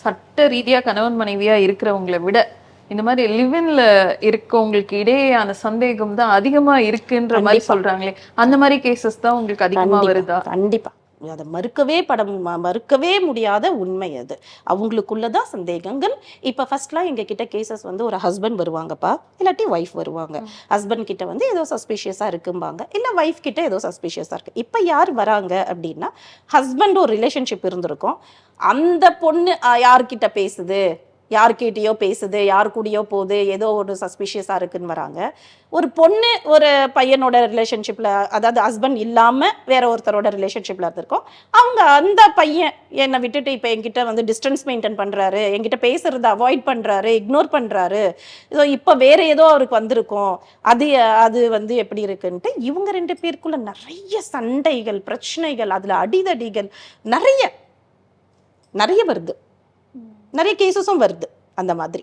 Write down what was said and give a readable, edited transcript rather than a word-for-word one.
சட்ட ரீதியா கணவன் மனைவியா இருக்கிறவங்களை விட இந்த மாதிரி லிவின்ல இருக்கவங்களுக்கு இடையேயான சந்தேகம் தான் அதிகமா இருக்குன்ற மாதிரி சொல்றாங்களே, அந்த மாதிரி கேசஸ் தான் உங்களுக்கு அதிகமா வருதா? கண்டிப்பா. அதை மறுக்கவே முடியாத உண்மை அது. அவங்களுக்குள்ளதான் சந்தேகங்கள். இப்ப ஃபர்ஸ்ட்லாம் எங்க கிட்ட கேசஸ் வந்து ஒரு ஹஸ்பண்ட் வருவாங்கப்பா, இல்லாட்டி ஒய்ஃப் வருவாங்க. ஹஸ்பண்ட் கிட்ட வந்து ஏதோ சஸ்பீஷியஸா இருக்கும்பாங்க, இல்ல ஒய்ஃப் கிட்ட ஏதோ சஸ்பீஷியஸா இருக்கு. இப்ப யார் வராங்க அப்படின்னா, ஹஸ்பண்ட் ஒரு ரிலேஷன்ஷிப் இருந்திருக்கும், அந்த பொண்ணு யார்கிட்ட பேசுது, யார்கிட்டயோ பேசுது, யார் கூடயோ போகுது, ஏதோ ஒரு சஸ்பீஷியஸா இருக்குன்னு வராங்க. ஒரு பொண்ணு ஒரு பையனோட ரிலேஷன்ஷிப்ல, அதாவது ஹஸ்பண்ட் இல்லாம வேற ஒருத்தரோட ரிலேஷன்ஷிப்ல இருந்திருக்கோம். அவங்க அந்த பையன் என்னை விட்டுட்டு இப்ப என்கிட்ட வந்து டிஸ்டன்ஸ் மெயின்டைன் பண்றாரு, என்கிட்ட பேசுறத அவாய்ட் பண்றாரு, இக்னோர் பண்றாரு, ஸோ இப்ப வேற ஏதோ அவருக்கு வந்திருக்கும், அது அது வந்து எப்படி இருக்குன்ட்டு இவங்க 2 பேருக்குள்ள நிறைய சண்டைகள், பிரச்சனைகள், அதுல அடிதடிகள் நிறைய நிறைய வருது. நிறைய கேசஸும் வருது அந்த மாதிரி.